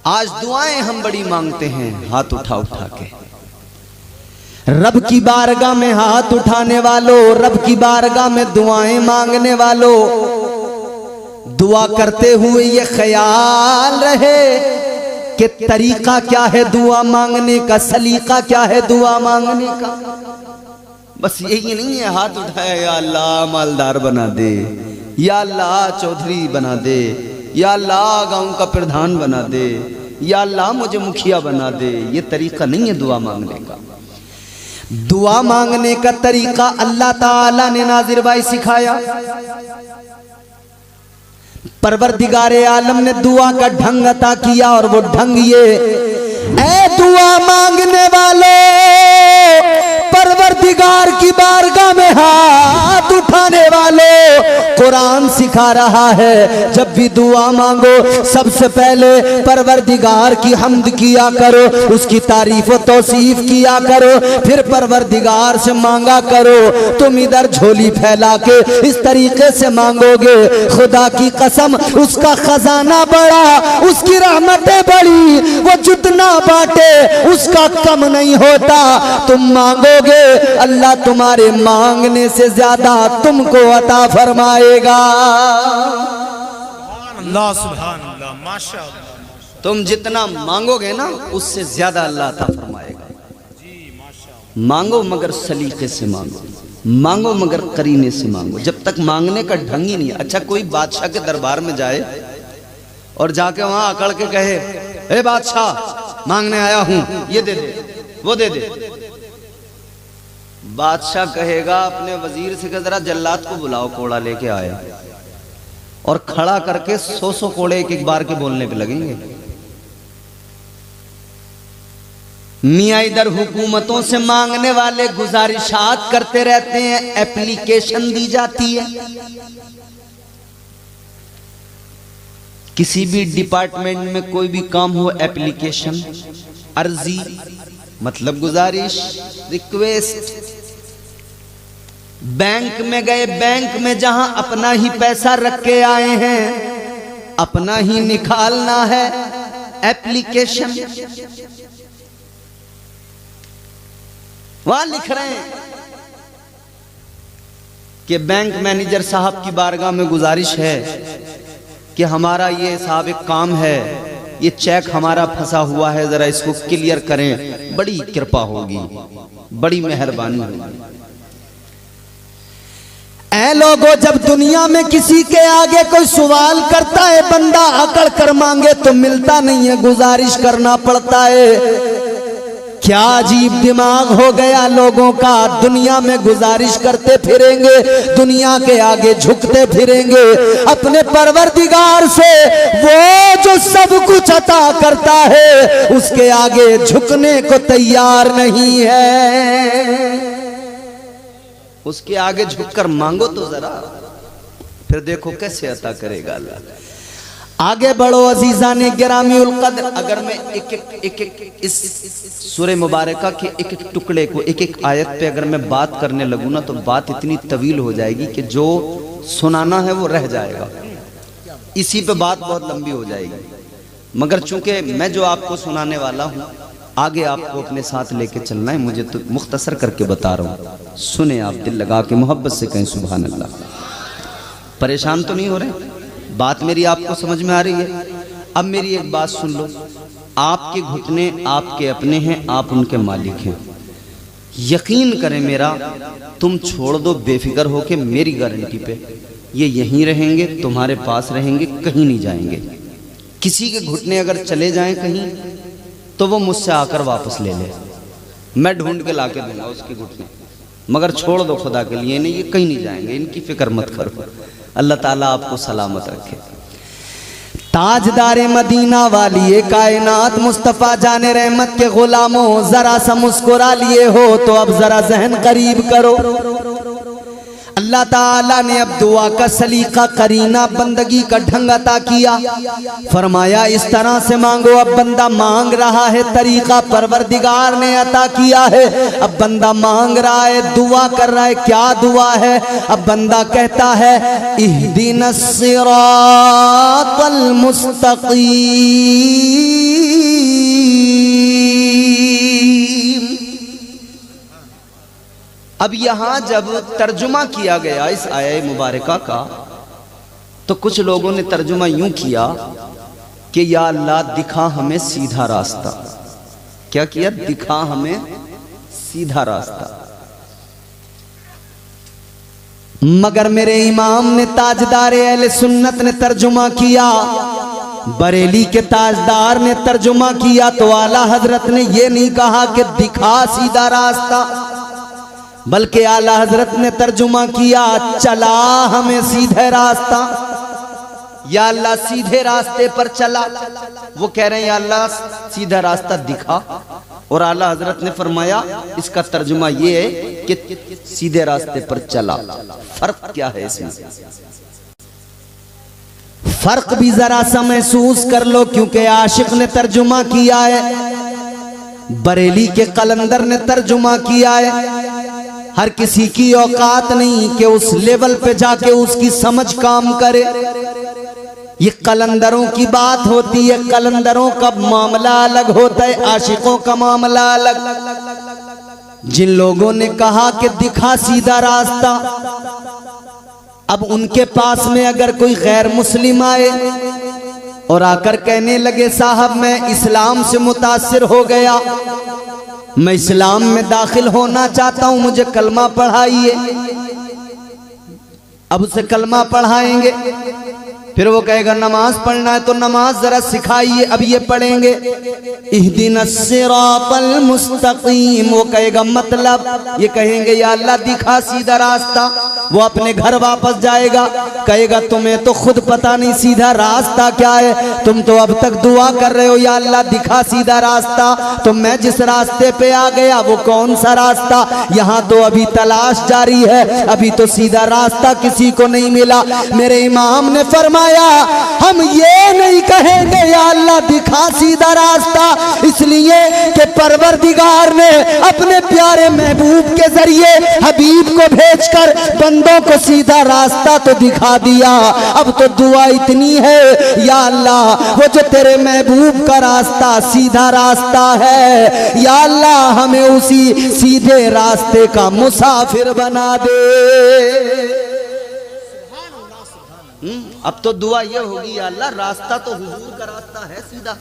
आज दुआएं हम बड़ी मांगते हैं हाथ उठा उठा के। रब की बारगाह में हाथ उठाने वालों, रब की बारगाह में दुआएं मांगने वालों, दुआ करते हुए ये ख्याल रहे कि तरीका क्या है दुआ मांगने का, सलीका क्या है दुआ मांगने का। बस यही नहीं है हाथ उठाया या अल्लाह मालदार बना दे, या अल्लाह चौधरी बना दे, या अल्लाह गांव का प्रधान बना दे, या अल्लाह मुझे मुखिया बना दे। ये तरीका नहीं है दुआ मांगने का। दुआ मांगने का तरीका अल्लाह ताला ने नाज़िर भाई सिखाया। परवरदिगारे आलम ने दुआ का ढंग अता किया और वो ढंग ये, ऐ दुआ मांगने वाले परवरदिगार की बारगाह में हाथ उठाने वाले, कुरान सिखा रहा है जब भी दुआ मांगो सबसे पहले परवरदिगार की हम्द किया करो, उसकी तारीफ व तौसीफ किया करो, फिर परवरदिगार से मांगा करो। तुम इधर झोली फैला के इस तरीके से मांगोगे, खुदा की कसम उसका खजाना बड़ा, उसकी रहमतें बड़ी, वो जितना बांटे उसका कम नहीं होता। तुम मांगोगे अल्लाह तुम्हारे मांगने से ज्यादा तुमको अता फरमाएगा। अल्लाह सुभान अल्लाह माशाअल्लाह। तुम जितना मांगोगे ना उससे ज्यादा अल्लाह अता फरमाएगा। मांगो मगर सलीके से मांगो, मांगो मगर करीने से मांगो। जब तक मांगने का ढंग ही नहीं। अच्छा कोई बादशाह के दरबार में जाए और जाके वहां अकड़ के कहे, ए बादशाह मांगने आया हूं, ये दे दे वो दे दे। बादशाह कहेगा अपने वजीर से कि जरा जल्लाद को बुलाओ, कोड़ा लेके आया, और खड़ा करके 100 कोड़े एक एक बार के बोलने पे लगेंगे। मियाँ इधर हुकूमतों से मांगने वाले गुजारिशात करते रहते हैं, एप्लीकेशन दी जाती है। किसी भी डिपार्टमेंट में कोई भी काम हो, एप्लीकेशन, अर्जी मतलब गुजारिश, रिक्वेस्ट। बैंक में गए, बैंक में जहां अपना ही पैसा रख के आए हैं, अपना ही निकालना है, एप्लीकेशन। वहां लिख रहे हैं कि बैंक मैनेजर साहब की बारगाह में गुजारिश है कि हमारा ये साहब एक काम है, ये चेक हमारा फंसा हुआ है, जरा इसको क्लियर करें, बड़ी कृपा होगी, बड़ी मेहरबानी होगी। ऐ लोगों, जब दुनिया में किसी के आगे कोई सवाल करता है, बंदा अकड़ कर मांगे तो मिलता नहीं है, गुजारिश करना पड़ता है। क्या अजीब दिमाग हो गया लोगों का, दुनिया में गुजारिश करते फिरेंगे, दुनिया के आगे झुकते फिरेंगे, अपने परवरदिगार से वो जो सब कुछ अता करता है उसके आगे झुकने को तैयार नहीं है। उसके आगे झुककर मांगो तो जरा, फिर देखो कैसे अता करेगा अल्लाह। आगे बढ़ो अजीजाने गिरामी उल कद्र। अगर मैं एक इस सूरह मुबारका के एक एक टुकड़े को, एक एक आयत पे अगर मैं बात करने लगूँ ना तो बात इतनी तवील हो जाएगी कि जो सुनाना है वो रह जाएगा, इसी पे बात बहुत लंबी हो जाएगी। मगर चूंकि मैं जो आपको सुनाने वाला हूँ, आगे आपको अपने साथ लेके चलना है, मुझे तो मुख्तसर करके बता रहा हूँ। सुने आप, दिल लगा के मोहब्बत से कहें सुभान अल्लाह। परेशान तो नहीं हो रहे? बात मेरी आपको समझ में आ रही है? अब मेरी एक बात सुन लो, आपके घुटने आपके अपने हैं, आप उनके मालिक हैं। यकीन करें मेरा, तुम छोड़ दो बेफिक्र हो के, मेरी गारंटी पे ये यहीं रहेंगे, तुम्हारे पास रहेंगे, कहीं नहीं जाएंगे। किसी के घुटने अगर चले जाएं कहीं तो वो मुझसे आकर वापस ले ले, मैं ढूंढ के ला के दूंगा उसके घुटने, मगर छोड़ दो खुदा के लिए, नहीं ये कहीं नहीं जाएंगे, इनकी फिक्र मत करो। अल्लाह ताला आपको सलामत रखे। ताजदारे मदीना वाली कायनात मुस्तफ़ा जाने रहमत के गुलामों, जरा सा मुस्कुरा लिए हो तो अब जरा जहन करीब करो। अल्लाह ताला ने अब दुआ का सलीका, करीना, बंदगी का ढंग अता किया। फरमाया इस तरह से मांगो। अब बंदा मांग रहा है, तरीका परवरदिगार ने अता किया है। अब बंदा मांग रहा है, दुआ कर रहा है। क्या दुआ है? अब बंदा कहता है इहदिनस सिरातल मुस्तकीम, अब यहां जब तर्जुमा किया गया इस आया मुबारका का, तो कुछ लोगों ने तर्जुमा यूं किया कि या अल्लाह दिखा हमें सीधा रास्ता। क्या किया? दिखा हमें सीधा रास्ता। मगर मेरे इमाम ने ताजदार अहले सुन्नत ने तर्जुमा किया, बरेली के ताजदार ने तर्जुमा किया, तो आला हजरत ने यह नहीं कहा कि दिखा सीधा रास्ता, बल्कि आला हजरत ने तर्जुमा किया चला हमें सीधे रास्ता। या अल्लाह सीधे रास्ते पर चला। वो कह रहे हैं या अल्लाह सीधा रास्ता दिखा, और आला हजरत ने फरमाया इसका तर्जुमा ये है कि सीधे रास्ते पर चला। फर्क क्या है इसमें? फर्क भी जरा सा महसूस कर लो, क्योंकि आशिक ने तर्जुमा किया है, बरेली के कलंदर ने तर्जुमा किया है। हर किसी की औकात नहीं कि उस लेवल पे जाके उसकी समझ काम करे। ये कलंदरों की बात होती है, कलंदरों का मामला अलग होता है, आशिकों का मामला अलग। जिन लोगों ने कहा कि दिखा सीधा रास्ता, अब उनके पास में अगर कोई गैर मुस्लिम आए और आकर कहने लगे साहब मैं इस्लाम से मुतासिर हो गया, मैं इस्लाम में दाखिल होना चाहता हूं, मुझे कलमा पढ़ाइए। अब उसे कलमा पढ़ाएंगे, फिर वो कहेगा नमाज पढ़ना है तो नमाज जरा सिखाइए। अब ये पढ़ेंगे इहदिनस सिरातल मुस्तकीम, वो कहेगा मतलब ये कहेंगे या अल्लाह दिखा सीधा रास्ता। वो अपने घर वापस जाएगा, कहेगा तुम्हें तो खुद पता नहीं सीधा रास्ता क्या है, तुम तो अब तक दुआ कर रहे हो या अल्लाह दिखा सीधा रास्ता, तो मैं जिस रास्ते पे आ गया वो कौन सा रास्ता? यहाँ तो अभी तलाश जारी है, अभी तो सीधा रास्ता किसी को नहीं मिला। मेरे इमाम ने फरमाया हम ये नहीं कहेंगे या अल्लाह दिखा सीधा रास्ता, इसलिए कि परवरदिगार ने अपने प्यारे महबूब के जरिए हबीब को भेजकर बंदों को सीधा रास्ता तो दिखा दिया। अब तो दुआ इतनी है या अल्लाह वो जो तेरे महबूब का रास्ता सीधा रास्ता है, या अल्लाह हमें उसी सीधे रास्ते का मुसाफिर बना दे। अब तो दुआ ये होगी या अल्लाह रास्ता तो हुजूर का रास्ता है सीधा,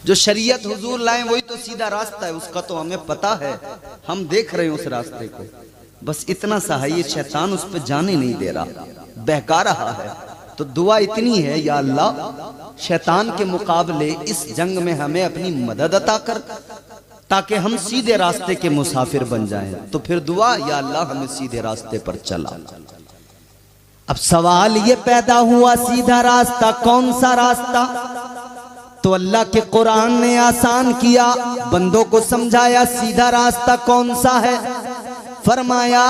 जो शरीयत हुजूर लाए वही तो सीधा रास्ता है, उसका तो हमें पता है, हम देख रहे हैं उस रास्ते को, बस इतना सा है ये शैतान उस पर जाने नहीं दे रहा, बहका रहा है। तो दुआ इतनी है या अल्लाह शैतान के मुकाबले इस जंग में हमें अपनी मदद अता कर, ताकि हम सीधे रास्ते के मुसाफिर बन जाएं। तो फिर दुआ या अल्लाह हमें सीधे रास्ते पर चला। अब सवाल ये पैदा हुआ सीधा रास्ता कौन सा रास्ता? तो अल्लाह के कुरान ने आसान किया, बंदों को समझाया सीधा रास्ता कौन सा है। फरमाया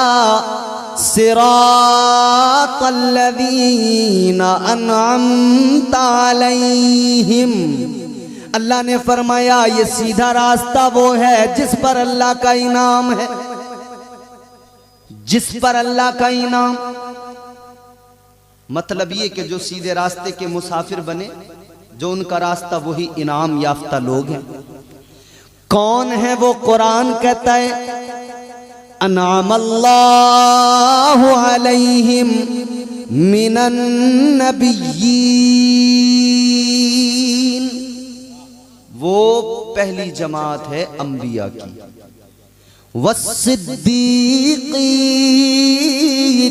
सिरातल लज़ीना अनअमता अलैहिम, अल्लाह ने फरमाया ये सीधा रास्ता वो है जिस पर अल्लाह का इनाम है, जिस पर अल्लाह का इनाम। मतलब ये कि जो सीधे रास्ते के मुसाफिर बने, जो उनका रास्ता वही इनाम याफ्ता लोग हैं। कौन है वो? कुरान कहता है अनअमल्लाहु अलैहिम मिनन नबिय्यीन, वो पहली जमात है अंबिया की, वस्सिद्दीकीन,